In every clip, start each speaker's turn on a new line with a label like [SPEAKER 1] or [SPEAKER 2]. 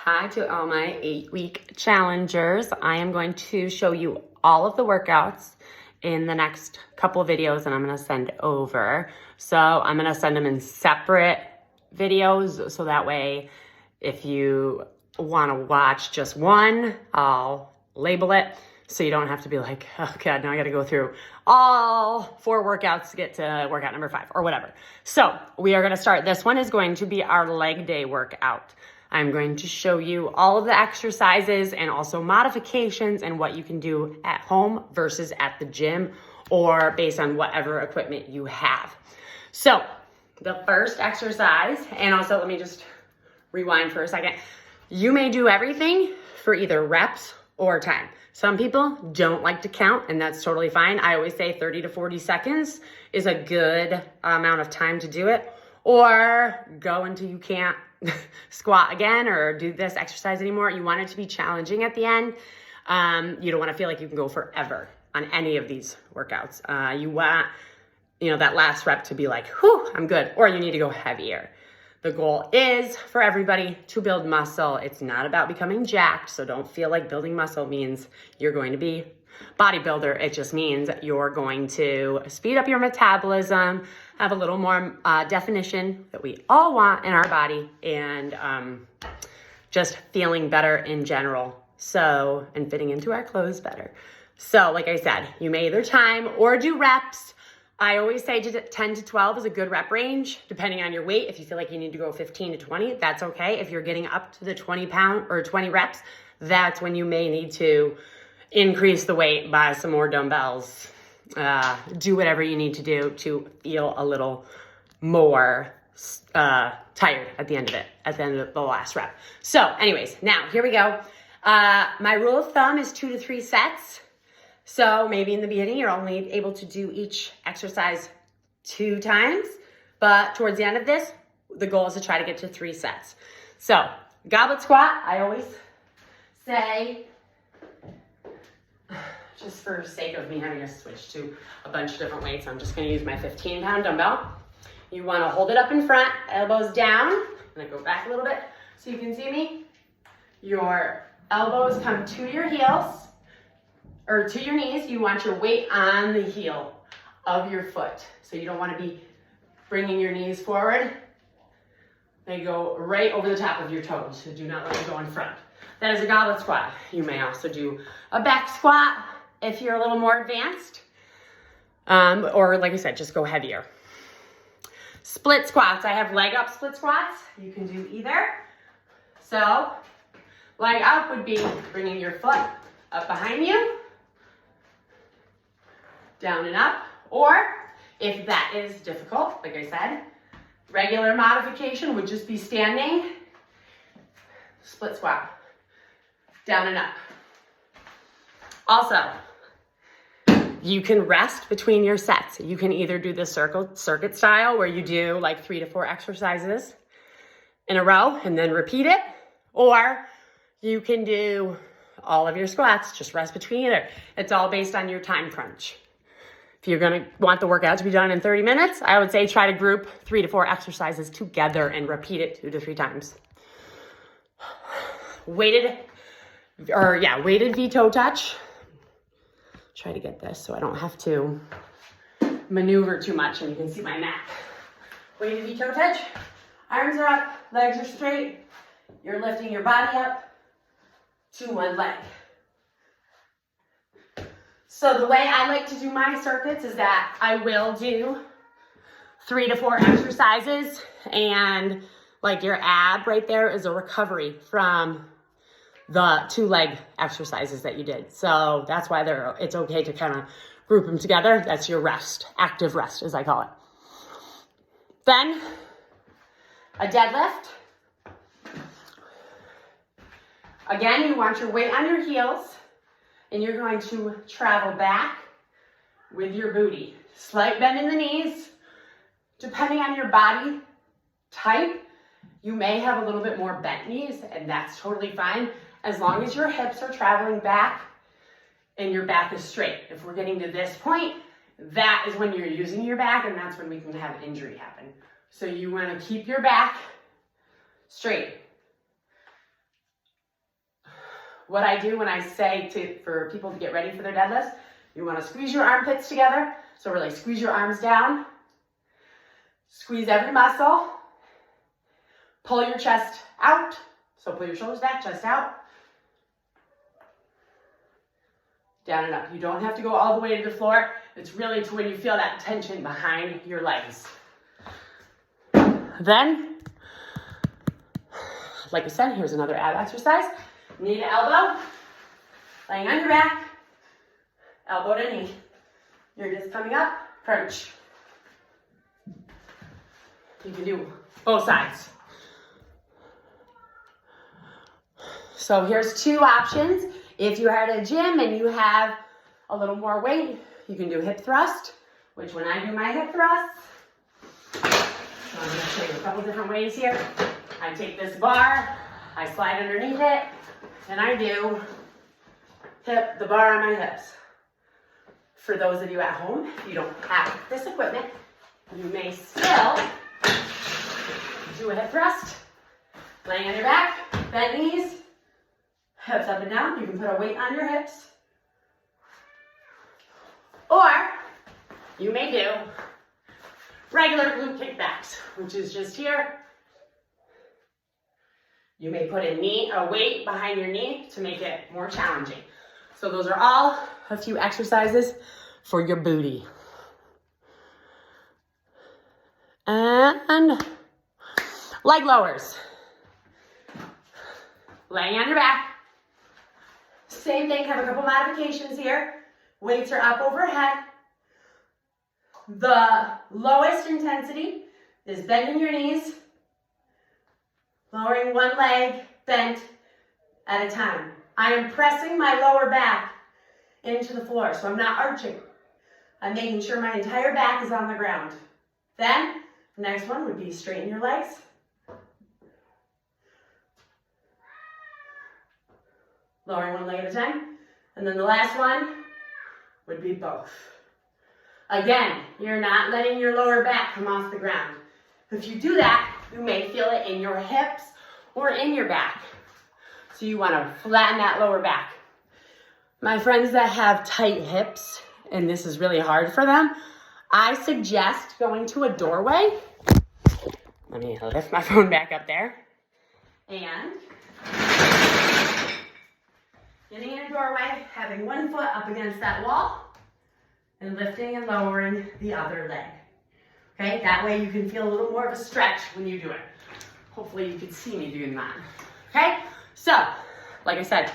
[SPEAKER 1] Hi to all my 8-week challengers. I am going to show you all of the workouts in the next couple of videos and I'm going to send over. So I'm going to send them in separate videos so that way if you want to watch just one, I'll label it so you don't have to be like, oh God, now I got to go through all 4 workouts to get to workout number 5 or whatever. So we are going to start. This one is going to be our leg day workout. I'm going to show you all of the exercises and also modifications and what you can do at home versus at the gym or based on whatever equipment you have. So the first exercise, and also let me just rewind for a second. You may do everything for either reps or time. Some people don't like to count and that's totally fine. I always say 30 to 40 seconds is a good amount of time to do it, or go until you can't squat again or do this exercise anymore. You want it to be challenging at the end. You don't want to feel like you can go forever on any of these workouts. You want, that last rep to be like, whew, I'm good. Or you need to go heavier. The goal is for everybody to build muscle. It's not about becoming jacked. So don't feel like building muscle means you're going to be bodybuilder. It just means you're going to speed up your metabolism, have a little more definition that we all want in our body, and just feeling better in general. So, and fitting into our clothes better. So like I said, you may either time or do reps. I always say 10 to 12 is a good rep range, depending on your weight. If you feel like you need to go 15 to 20, that's okay. If you're getting up to the 20 reps, that's when you may need to increase the weight, buy some more dumbbells, do whatever you need to do to feel a little more tired at the end of it, at the end of the last rep. So anyways, now here we go. My rule of thumb is 2 to 3 sets. So maybe in the beginning, you're only able to do each exercise 2 times, but towards the end of this, the goal is to try to get to 3 sets. So goblet squat, I always say, just for sake of me having to switch to a bunch of different weights, I'm just gonna use my 15-pound dumbbell. You wanna hold it up in front, elbows down, and then go back a little bit so you can see me. Your elbows come to your heels, or to your knees. You want your weight on the heel of your foot. So you don't wanna be bringing your knees forward. They go right over the top of your toes, so do not let them go in front. That is a goblet squat. You may also do a back squat if you're a little more advanced. Or like I said, just go heavier. Split squats. I have leg up split squats. You can do either. So leg up would be bringing your foot up behind you, down and up. Or if that is difficult, like I said, regular modification would just be standing, split squat, down and up. Also, you can rest between your sets. You can either do the circuit style where you do like 3 to 4 exercises in a row and then repeat it, or you can do all of your squats, just rest between either. It's all based on your time crunch. If you're gonna want the workout to be done in 30 minutes, I would say try to group 3 to 4 exercises together and repeat it 2 to 3 times. Weighted V-toe touch. Try to get this so I don't have to maneuver too much and you can see my mat. Weighted V-toe touch. Arms are up, legs are straight. You're lifting your body up to one leg. So the way I like to do my circuits is that I will do 3 to 4 exercises, and like your ab right there is a recovery from the 2 leg exercises that you did. So that's why it's okay to kind of group them together. That's your rest, active rest as I call it. Then a deadlift. Again, you want your weight on your heels and you're going to travel back with your booty. Slight bend in the knees. Depending on your body type, you may have a little bit more bent knees, and that's totally fine as long as your hips are traveling back and your back is straight. If we're getting to this point, that is when you're using your back, and that's when we can have injury happen. So you want to keep your back straight. what I do when I say for people to get ready for their deadlifts, you want to squeeze your armpits together. So really squeeze your arms down, squeeze every muscle, pull your chest out. So pull your shoulders back, chest out, down and up. You don't have to go all the way to the floor. It's really to when you feel that tension behind your legs. Then, like I said, here's another ab exercise. Knee to elbow, laying on your back, elbow to knee. You're just coming up, crunch. You can do both sides. So here's two options. If you're at a gym and you have a little more weight, you can do hip thrust, which when I do my hip thrusts, so I'm gonna show you a couple different ways here. I take this bar, I slide underneath it, and I do the bar on my hips. For those of you at home, if you don't have this equipment, you may still do a hip thrust, laying on your back, bent knees, hips up and down. You can put a weight on your hips. Or you may do regular glute kickbacks, which is just here. You may put a weight behind your knee to make it more challenging. So those are all a few exercises for your booty. And leg lowers. Laying on your back. Same thing, have a couple modifications here. Weights are up overhead. The lowest intensity is bending your knees, lowering one leg bent at a time. I am pressing my lower back into the floor, so I'm not arching. I'm making sure my entire back is on the ground. Then, the next one would be straighten your legs. Lowering one leg at a time. And then the last one would be both. Again, you're not letting your lower back come off the ground. If you do that, you may feel it in your hips or in your back. So you want to flatten that lower back. My friends that have tight hips, and this is really hard for them, I suggest going to a doorway. Let me lift my phone back up there. And getting in a doorway, having one foot up against that wall, and lifting and lowering the other leg. Okay, that way you can feel a little more of a stretch when you do it. Hopefully you can see me doing that. Okay, so, like I said,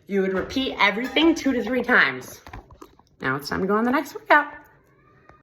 [SPEAKER 1] you would repeat everything 2 to 3 times. Now it's time to go on the next workout.